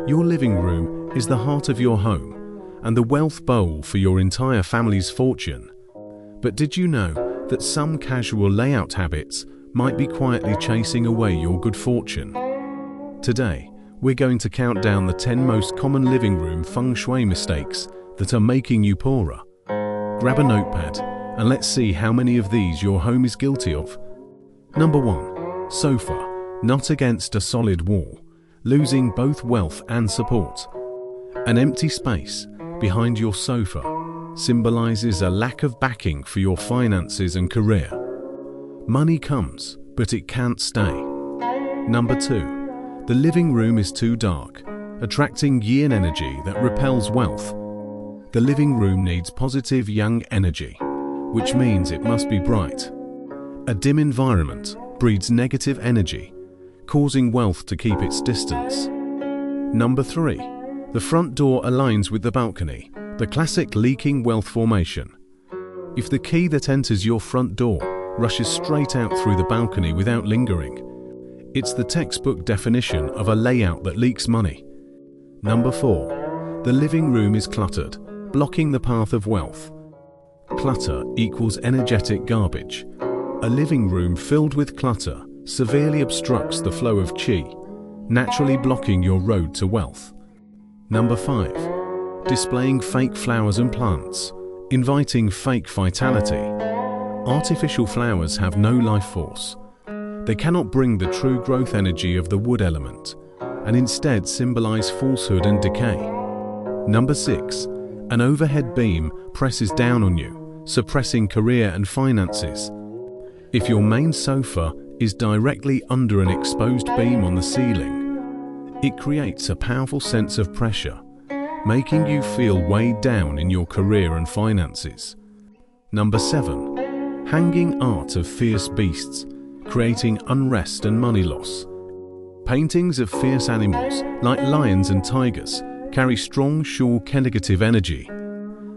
Your living room is the heart of your home and the wealth bowl for your entire family's fortune. But did you know that some casual layout habits might be quietly chasing away your good fortune? Today, we're going to count down the 10 most common living room Feng Shui mistakes that are making you poorer. Grab a notepad and let's see how many of these your home is guilty of. Number 1. Sofa, not against a solid wall, losing both wealth and support. An empty space behind your sofa symbolizes a lack of backing for your finances and career. Money comes, but it can't stay. Number 2. The living room is too dark, attracting yin energy that repels wealth. The living room needs positive yang energy, which means it must be bright. A dim environment breeds negative energy, causing wealth to keep its distance. Number 3. The front door aligns with the balcony, the classic leaking wealth formation. If the key that enters your front door rushes straight out through the balcony without lingering, it's the textbook definition of a layout that leaks money. Number 4. The living room is cluttered, blocking the path of wealth. Clutter equals energetic garbage. A living room filled with clutter severely obstructs the flow of qi, naturally blocking your road to wealth. Number 5. Displaying fake flowers and plants, inviting fake vitality. Artificial flowers have no life force. They cannot bring the true growth energy of the wood element, and instead symbolize falsehood and decay. Number 6. An overhead beam presses down on you, suppressing career and finances. If your main sofa is directly under an exposed beam on the ceiling, it creates a powerful sense of pressure, making you feel weighed down in your career and finances. Number 7. Hanging art of fierce beasts, creating unrest and money loss. Paintings of fierce animals, like lions and tigers, carry strong, sure, negative energy.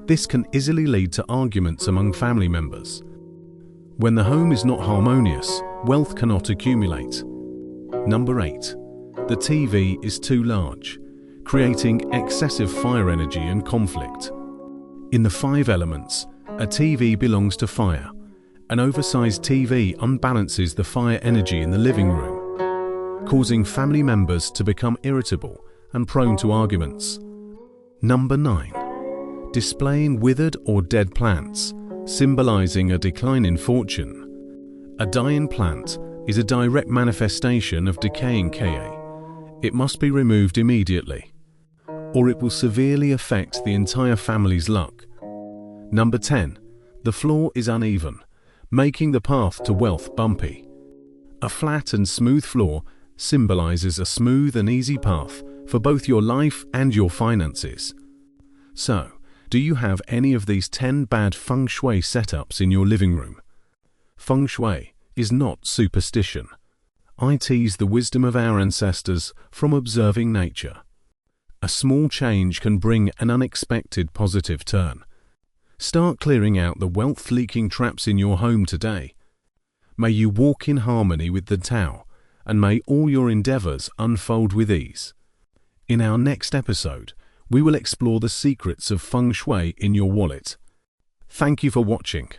This can easily lead to arguments among family members. When the home is not harmonious, wealth cannot accumulate. Number 8. The TV is too large, creating excessive fire energy and conflict. In the 5 elements, a TV belongs to fire. An oversized TV unbalances the fire energy in the living room, causing family members to become irritable and prone to arguments. Number 9. Displaying withered or dead plants, symbolizing a decline in fortune. A dying plant is a direct manifestation of decaying Ka. It must be removed immediately, or it will severely affect the entire family's luck. Number 10. The floor is uneven, making the path to wealth bumpy. A flat and smooth floor symbolizes a smooth and easy path for both your life and your finances. So, do you have any of these 10 bad Feng Shui setups in your living room? Feng Shui is not superstition. It is the wisdom of our ancestors from observing nature. A small change can bring an unexpected positive turn. Start clearing out the wealth-leaking traps in your home today. May you walk in harmony with the Tao, and may all your endeavors unfold with ease. In our next episode, we will explore the secrets of Feng Shui in your wallet. Thank you for watching.